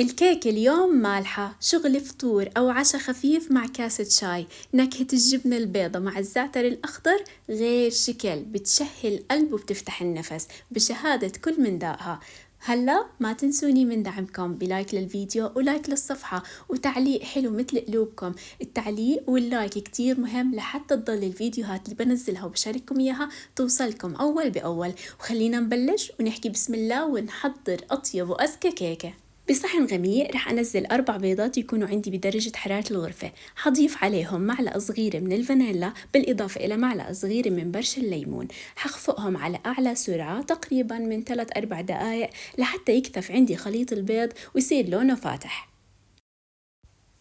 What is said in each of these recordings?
الكيك اليوم مالحة، شغل فطور أو عشاء خفيف مع كاسة شاي. نكهة الجبنة البيضة مع الزعتر الأخضر غير شكل، بتشهي القلب وبتفتح النفس بشهادة كل من داقها. هلا ما تنسوني من دعمكم بلايك للفيديو ولايك للصفحة وتعليق حلو مثل قلوبكم. التعليق واللايك كتير مهم لحتى تضل الفيديوهات اللي بنزلها وبشارككم إياها توصلكم أول بأول. وخلينا نبلش ونحكي بسم الله ونحضر أطيب وأزكى كيكة. بصحن غميق رح أنزل 4 بيضات يكونوا عندي بدرجة حرارة الغرفة. حضيف عليهم معلقة صغيرة من الفانيلا بالإضافة إلى معلقة صغيرة من برش الليمون. حخفقهم على أعلى سرعة تقريبا من 3-4 دقايق لحتى يكثف عندي خليط البيض ويصير لونه فاتح.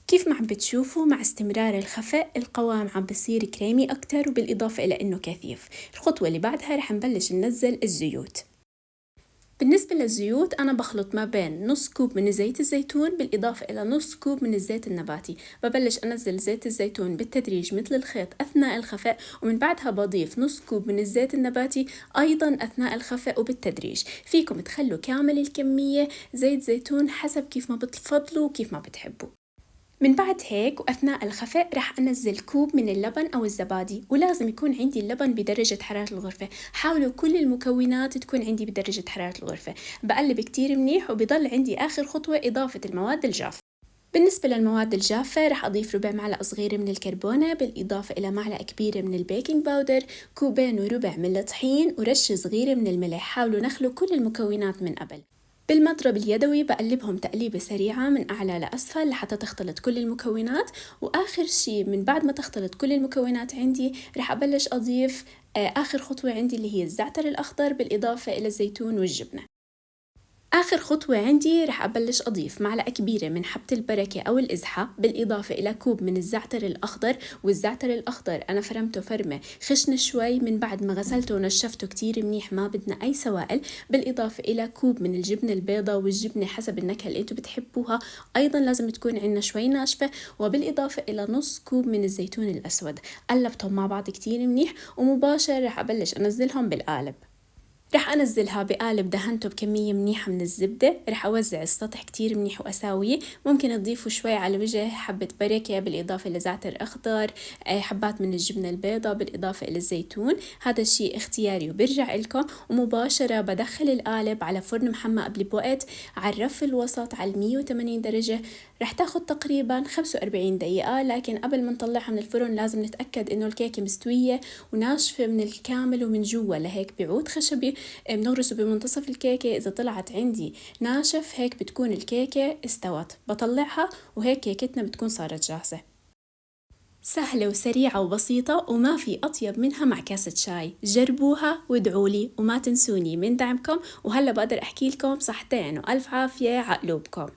كيف ما عم بتشوفوا مع استمرار الخفق القوام عم بصير كريمي أكتر وبالإضافة إلى إنه كثيف. الخطوة اللي بعدها رح نبلش ننزل الزيوت. بالنسبة للزيوت أنا بخلط ما بين نص كوب من زيت الزيتون بالإضافة إلى نص كوب من الزيت النباتي. ببلش أنزل زيت الزيتون بالتدريج مثل الخيط أثناء الخفق، ومن بعدها بضيف نص كوب من الزيت النباتي أيضا أثناء الخفق وبالتدريج. فيكم تخلوا كامل الكمية زيت زيتون حسب كيف ما بتفضلوا وكيف ما بتحبوا. من بعد هيك وأثناء الخفق رح أنزل كوب من اللبن أو الزبادي، ولازم يكون عندي اللبن بدرجة حرارة الغرفة. حاولوا كل المكونات تكون عندي بدرجة حرارة الغرفة. بقلب كتير منيح وبضل عندي آخر خطوة إضافة المواد الجافة. بالنسبة للمواد الجافة رح أضيف ربع معلقة صغيرة من الكربونة بالإضافة إلى معلقة كبيرة من البيكنج باودر، كوبين وربع من الطحين، ورشة صغيرة من الملح. حاولوا نخلوا كل المكونات من قبل. بالمضرب اليدوي بقلبهم تقليبة سريعة من أعلى لأسفل لحتى تختلط كل المكونات. وآخر شي من بعد ما تختلط كل المكونات عندي رح أبلش أضيف آخر خطوة عندي اللي هي الزعتر الأخضر بالإضافة إلى الزيتون والجبنة. آخر خطوة عندي رح أبلش أضيف معلقة كبيرة من حبة البركة أو الإزحة بالإضافة إلى كوب من الزعتر الأخضر. والزعتر الأخضر أنا فرمته فرمة خشنة شوي من بعد ما غسلته ونشفته كتير منيح، ما بدنا أي سوائل. بالإضافة إلى كوب من الجبنة البيضة، والجبنة حسب النكهة اللي أنتوا بتحبوها أيضا لازم تكون عندنا شوي ناشفة. وبالإضافة إلى نص كوب من الزيتون الأسود. قلبتهم مع بعض كتير منيح ومباشر رح أبلش أنزلهم بالقالب. رح أنزلها بقالب دهنته بكمية منيحة من الزبدة. رح أوزع السطح كتير منيح وأساويه. ممكن تضيفوا شوي على الوجه حبة بركة بالإضافة لزعتر أخضر، حبات من الجبنة البيضة بالإضافة إلى الزيتون. هذا الشيء اختياري وبرجع لكم. ومباشرة بدخل القالب على فرن محمى قبل بوقت على الرف الوسط على 180 درجة. رح تاخد تقريبا 45 دقيقة، لكن قبل ما نطلعها من الفرن لازم نتأكد إنه الكيكة مستوية وناشفة من الكامل ومن جوا. لهيك بعود خشبي بنغرسه بمنتصف الكيكة. إذا طلعت عندي ناشف هيك بتكون الكيكة استوت. بطلعها وهيك كيكتنا بتكون صارت جاهزة. سهلة وسريعة وبسيطة وما في أطيب منها مع كاسة شاي. جربوها وادعولي وما تنسوني من دعمكم. وهلا بقدر أحكي لكم صحتين وألف عافية عقلوبكم.